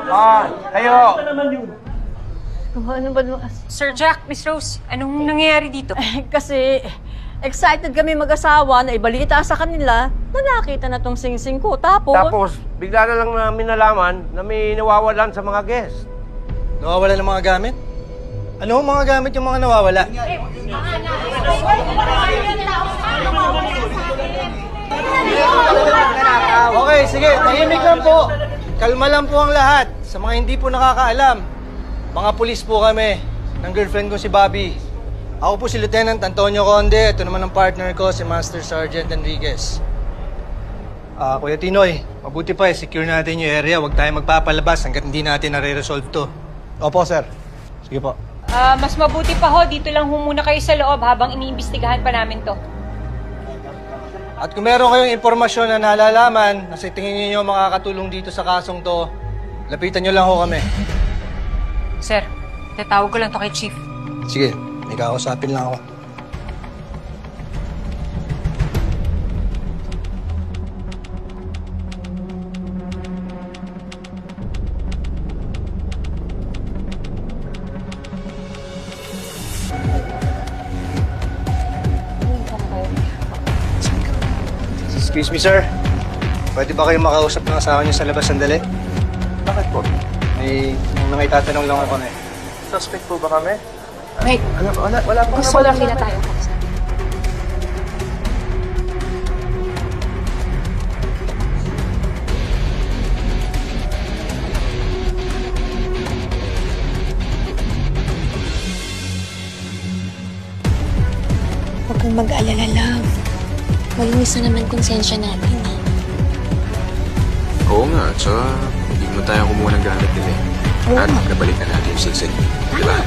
Kayo! Ano ba? Sir Jack, Miss Rose, anong nangyayari dito? Kasi excited kami mag-asawa na ibalita sa kanila na nakita na tong singsing ko. Tapos, bigla na lang namin nalaman na may nawawalan sa mga guest. Nawawala ng mga gamit? Ano mga gamit yung mga nawawala? Okay, sige. Tahimik lang po. Kalma lang po ang lahat. Sa mga hindi po nakakaalam, mga pulis po kami ng girlfriend ko si Bobby. Ako po si Lieutenant Antonio Conde. Ito naman ang partner ko, si Master Sergeant Enriquez. Kuya Tinoy, mabuti pa secure natin yung area. Huwag tayo magpapalabas hanggat hindi natin nare-resolve to. Opo, sir. Sige po. Mas mabuti pa ho, dito lang ho muna kayo sa loob habang iniimbestigahan pa namin to. At kung meron kayong impormasyon na nalalaman na sa tingin niyo makakatulong dito sa kasong to, lapitan niyo lang ho kami. Sir, tatawag ko lang to kay Chief. Sige, may kakausapin lang ako. Excuse me, sir. Pwede ba kayo makausap ng asawa niyo sa labas sandali? Bakit po? May mga itatanong lang ako na eh. Suspect po ba kami? Wait, Wala po. gusto lang nila tayo. Huwag kang mag-alala, love. Malinis na naman konsensya natin, eh. Oo nga, tsaka hindi mo tayo kumuha ng gamit nila eh. Oo At nga. nabalik na natin yung sigsig. Diba?